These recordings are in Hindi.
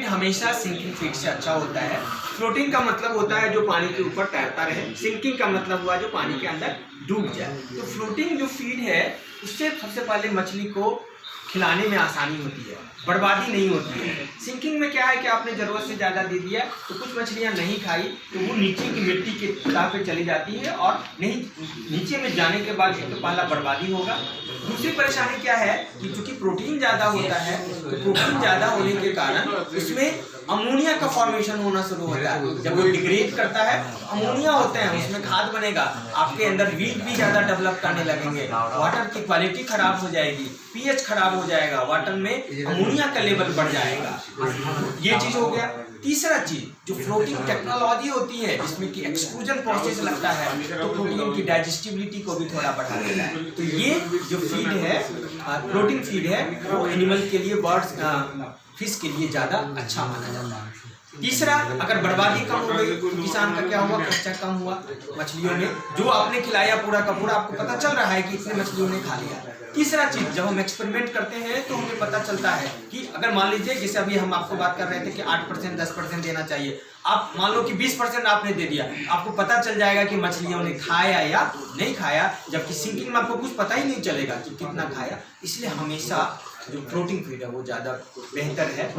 हमेशा सिंकिंग फीड से अच्छा होता है। फ्लोटिंग का मतलब होता है जो पानी के ऊपर तैरता रहे, सिंकिंग का मतलब हुआ जो पानी के अंदर डूब जाए। तो फ्लोटिंग जो फीड है उससे सबसे पहले मछली को खिलाने में आसानी होती है, बर्बादी नहीं होती है। सिंकिंग में क्या है कि आपने ज़रूरत से ज़्यादा दे दिया तो कुछ मछलियाँ नहीं खाई तो वो नीचे की मिट्टी के सतह पे चली जाती है और नहीं, नीचे में जाने के बाद एक तो पहला बर्बादी होगा। दूसरी परेशानी क्या है कि चूँकि प्रोटीन ज़्यादा होता है तो प्रोटीन ज़्यादा होने के कारण उसमें अमोनिया का फॉर्मेशन होना शुरू होता है। जब वो डिग्रेड करता है अमोनिया होते हैं, उसमें खाद बनेगा, आपके अंदर वीट भी ज़्यादा डेवलप करने लगेंगे, वाटर की क्वालिटी खराब हो जाएगी, पीएच खराब हो जाएगा, वाटर में अमोनिया का लेवल बढ़ जाएगा। ये चीज़ हो गया। तीसरा चीज जो फ्लोटिंग टेक्नोलॉजी होती है जिसमें कि एक्सट्रूजन प्रोसेस लगता है तो प्रोटीन की डाइजेस्टिबिलिटी को भी थोड़ा बढ़ा देता है। तो ये जो फीड है प्रोटीन फीड है वो एनिमल के लिए, बर्ड्स फिश के लिए ज़्यादा अच्छा माना जाता है। तीसरा, अगर बर्बादी कम हो गई तो किसान का क्या हुआ, खर्चा कम हुआ। मछलियों ने जो आपने खिलाया पूरा का पूरा आपको पता चल रहा है कि इतने मछलियों ने खा लिया। तीसरा चीज, जब हम एक्सपेरिमेंट करते हैं तो हमें पता चलता है कि अगर मान लीजिए जैसे अभी हम आपको बात कर रहे थे कि 8% 10% देना चाहिए, आप मान लो कि 20% आपने दे दिया, आपको पता चल जाएगा कि मछलियों ने खाया या नहीं खाया, जबकि सिंकिंग में आपको कुछ पता ही नहीं चलेगा कि कितना खाया। इसलिए हमेशा जो फ्लोटिंग फीड है वो ज़्यादा बेहतर है।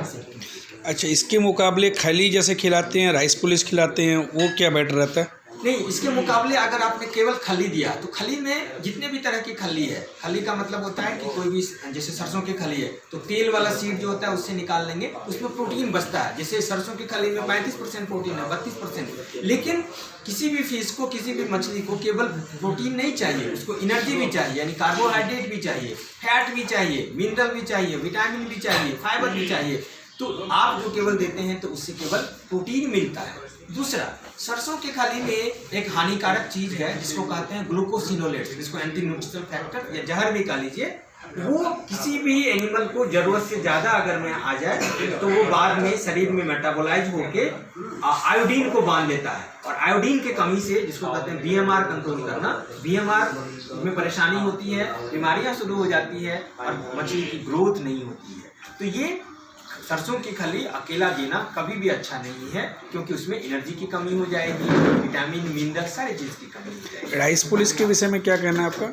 अच्छा, इसके मुकाबले खली जैसे खिलाते हैं, राइस पुलिस खिलाते हैं, वो क्या बेटर रहता है? नहीं, इसके मुकाबले अगर आपने केवल खली दिया तो खली में जितने भी तरह की खली है, खली का मतलब होता है कि कोई भी जैसे सरसों की खली है तो तेल वाला सीड जो होता है उससे निकाल लेंगे, उसमें प्रोटीन बचता है। जैसे सरसों की खली में 35% प्रोटीन है, 32%। लेकिन किसी भी फिश को, किसी भी मछली को केवल प्रोटीन नहीं चाहिए, उसको एनर्जी भी चाहिए, यानी कार्बोहाइड्रेट भी चाहिए, फैट भी चाहिए, मिनरल भी चाहिए, विटामिन भी चाहिए, फाइबर भी चाहिए। तो आप जो केवल देते हैं तो उससे केवल प्रोटीन मिलता है। दूसरा, सरसों की खली में एक हानिकारक चीज है जिसको कहते हैं ग्लूकोसिनोलेट्स, जिसको एंटी न्यूट्रिशनल फैक्टर या जहर भी कह लीजिए। वो किसी भी एनिमल को जरूरत से ज़्यादा अगर में आ जाए तो वो बाद में शरीर में मेटाबोलाइज होके आयोडीन को बांध देता है, और आयोडीन के कमी से, जिसको कहते हैं बीएमआर कंट्रोल करना, बीएमआर में परेशानी होती है, बीमारियां शुरू हो जाती है और मछली की ग्रोथ नहीं होती है। तो ये सरसों की खली अकेला देना कभी भी अच्छा नहीं है, क्योंकि उसमें एनर्जी की कमी हो जाएगी, विटामिन मिनरल सारी चीज़ की कमी हो जाएगी। राइस पुलिस के विषय में क्या कहना है आपका?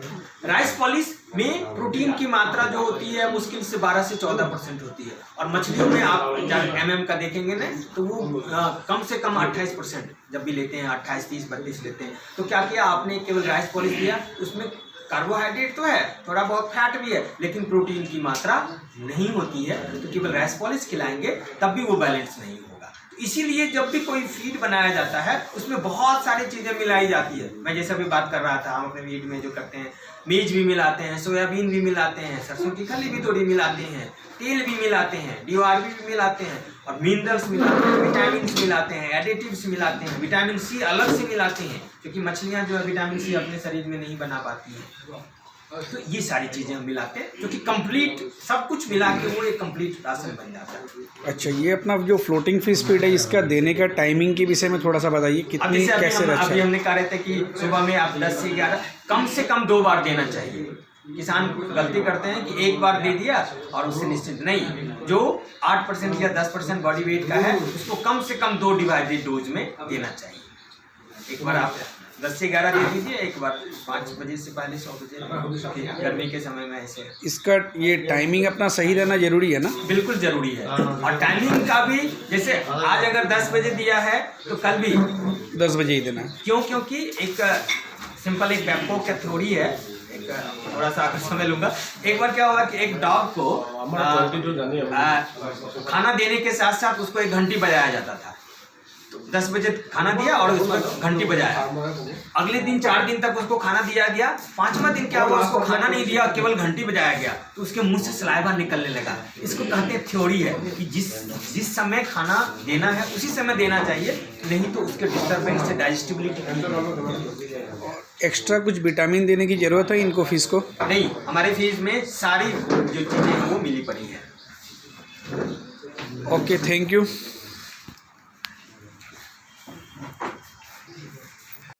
राइस पॉलिश में प्रोटीन की मात्रा जो होती है मुश्किल से 12 से 14% होती है, और मछलियों में आप MM का देखेंगे ना तो वो कम से कम 28% जब भी लेते हैं, 28, 30, 32 लेते हैं। तो क्या किया आपने, केवल राइस पॉलिश दिया, उसमें कार्बोहाइड्रेट तो है, थोड़ा बहुत फैट भी है, लेकिन प्रोटीन की मात्रा नहीं होती है। तो केवल राइस पॉलिश खिलाएंगे तब भी वो बैलेंस नहीं होगा। तो इसीलिए जब भी कोई फीड बनाया जाता है उसमें बहुत सारी चीज़ें मिलाई जाती है। मैं जैसे अभी बात कर रहा था, हम अपने फीड में जो करते हैं, मेज भी मिलाते हैं, सोयाबीन भी मिलाते हैं, सरसों की खली भी थोड़ी मिलाते हैं, तेल भी मिलाते हैं, DORB भी मिलाते हैं, और मिनरल्स मिलाते हैं, विटामिन मिलाते हैं, एडिटिव्स मिलाते हैं, विटामिन C अलग से मिलाते हैं, क्योंकि मछलियाँ जो है विटामिन C अपने शरीर में नहीं बना पाती हैं। तो ये सारी चीज़ें हम मिलाते हैं, क्योंकि कंप्लीट सब कुछ मिला के वो एक कंप्लीट राशन बन जाता है। अच्छा, ये अपना जो फ्लोटिंग फिश फीड है इसका देने का टाइमिंग के विषय में थोड़ा सा बताइए, कितनी कैसे रहता है? अभी हमने कहा रहे थे कि सुबह में आप 10 से 11 कम से कम 2 बार देना चाहिए। किसान गलती करते हैं कि एक बार दे दिया और उससे निश्चित नहीं, जो 8% या 10% बॉडी वेट का है उसको कम से कम 2 डिवाइडेड डोज में देना चाहिए। एक बार आप 10 से 11 दे दीजिए, एक बार 5 बजे से पहले 100 बजे, गर्मी के समय में ऐसे। इसका ये टाइमिंग अपना सही रहना जरूरी है ना? बिल्कुल जरूरी है, और टाइमिंग का भी, जैसे आज अगर 10 बजे दिया है तो कल भी 10 बजे ही देना। क्यों? क्योंकि एक सिंपल एक बैपो का थ्योरी है, एक थोड़ा सा समय लूँगा। एक बार क्या हुआ कि एक डॉग को खाना देने के साथ साथ उसको एक घंटी बजाया जाता था। तो 10 बजे खाना दिया और उसको घंटी बजाया, अगले दिन 4 दिन तक उसको खाना दिया गया, 5वां दिन क्या हुआ, उसको खाना नहीं दिया, केवल घंटी बजाया गया, तो उसके मुंह से सलाइवा निकलने लगा। इसको कहते हैं थ्योरी है कि जिस समय खाना देना है उसी समय देना चाहिए, नहीं तो उसके डिस्टर्बेंस से डाइजेस्टिबिलिटी। एक्स्ट्रा कुछ विटामिन देने की जरूरत है इनको, फिश को? नहीं, हमारे फिश में सारी जो चीज़ें हैं वो मिली पड़ी है। Okay, thank you.